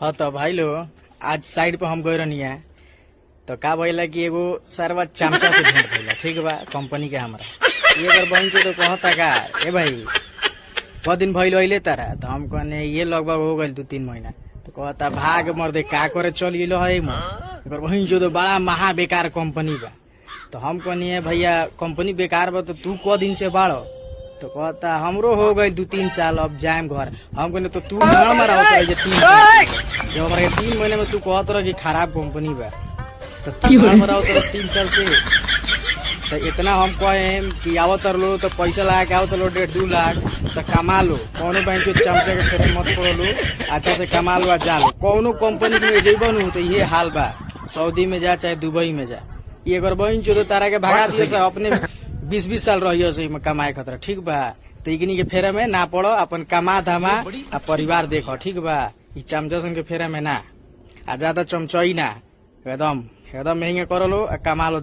हाँ तो भाई लो आज साइड पे हम गए रहनी है तो का भइला कि एगो सरवा चमचा से भेंट भइला ठीक बा कंपनी के हमरा ये अगर बहन से तो कहता का ए भाई क दिन भइल अइले तारा तो हम कहने ये लगभग हो गइल 2-3 महीना तो कहता भाग मर्दे का करे चल गेलो है एकर बहन जो तो बड़ा महा बेकार कंपनी बा तो हम कहनी भैया कंपनी बेकार बा तो तू क दिन से बाड़ो तो कहता हमरो हो गई 2-3 साल अब जाएम घर हम कहने तो तू ना मरा होता है 3 साल जब हमारे 3 महीने में तू कहत रह कि खराब कंपनी बा तो तू ना मरा होता 3 साल से तो इतना हम कहे कि आवत लो तो पैसा लगा के आवत लो 1.5-2 लाख तो कमा लो कौनो बैंक के चमचे के खेत मत पड़ो लो अच्छा से कमा लो जा लो कौनो कंपनी में जेबनू तो ये हाल बा सऊदी में जा चाहे दुबई में जा ये अगर बहन चो तारा के भगा दिए अपने 20-20 साल रहियो से कमाए खतरा ठीक बा तो इकनी के फेरा में ना पड़ो अपन कमा धमा आ परिवार देखो ठीक बा ई चमचा सन के फेरा में ना आ ज्यादा चमचई ना एकदम महंगे करो लो आ कमा लो।